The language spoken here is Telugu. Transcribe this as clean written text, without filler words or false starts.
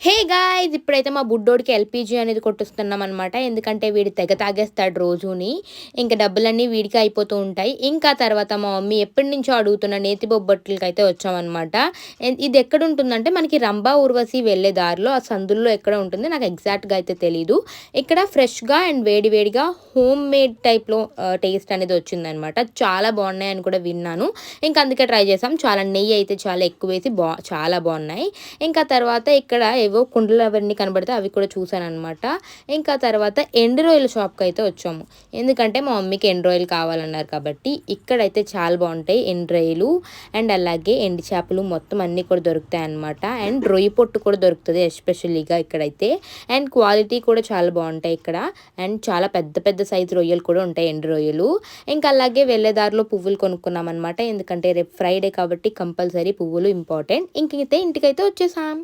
Hey guys! ఇప్పుడైతే మా బుడ్డోడికి ఎల్‌పీజీ అనేది కొట్టిస్తున్నామనమాట. ఎందుకంటే వీడు తెగ తాగేస్తాడు రోజుని. ఇంక డబ్బులన్నీ వీడికే అయిపోతూ ఉంటాయి. ఇంకా తర్వాత మా మమ్మీ ఎప్పటినుంచో అడుగుతున్న నేతి బొబ్బట్లకైతే వచ్చామనమాట. ఇది ఎక్కడుంటుందంటే మనకి రంభా ఊర్వశి వెళ్ళే దారిలో ఆ సందుల్లో ఎక్కడో ఉంటుంది. నాకు ఎగ్జాక్ట్‌గా అయితే తెలీదు. ఇక్కడ ఫ్రెష్‌గా అండ్ వేడి వేడిగా హోమ్ మేడ్ టైప్‌లో టేస్ట్ అనేది వచ్చిందనమాట. చాలా బాగున్నాయని కూడా విన్నాను. ఇంక అందుకే ట్రై చేసాం. చాలా నెయ్యి అయితే చాలా ఎక్కువేసి చాలా బాగున్నాయి. ఇంకా తర్వాత ఇక్కడ ఏవో కుండలు అవన్నీ కనబడితే అవి కూడా చూసాననమాట. ఇంకా తర్వాత ఎండు రొయ్యల షాప్‌కైతే వచ్చాము. ఎందుకంటే మా మమ్మీకి ఎండు రొయ్యలు కావాలన్నారు కాబట్టి ఇక్కడైతే చాలా బావుంటాయి ఎండు రొయ్యలు అండ్ అలాగే ఎండు చేపలు మొత్తం అన్నీ కూడా దొరుకుతాయన్నమాట. అండ్ రొయ్య పొట్టు కూడా దొరుకుతది ఎస్పెషల్లీగా ఇక్కడైతే. అండ్ క్వాలిటీ కూడా చాలా బావుంటాయి ఇక్కడ. అండ్ చాలా పెద్ద పెద్ద సైజు రొయ్యలు కూడా ఉంటాయి ఎండు రొయ్యలు. ఇంకా అలాగే వెళ్ళే దారిలో పువ్వులు కొనుక్కున్నామనమాట. ఎందుకంటే రేపు ఫ్రైడే కాబట్టి కంపల్సరీ పువ్వులు ఇంపార్టెంట్. ఇంకైతే ఇంటికైతే వచ్చేసాం.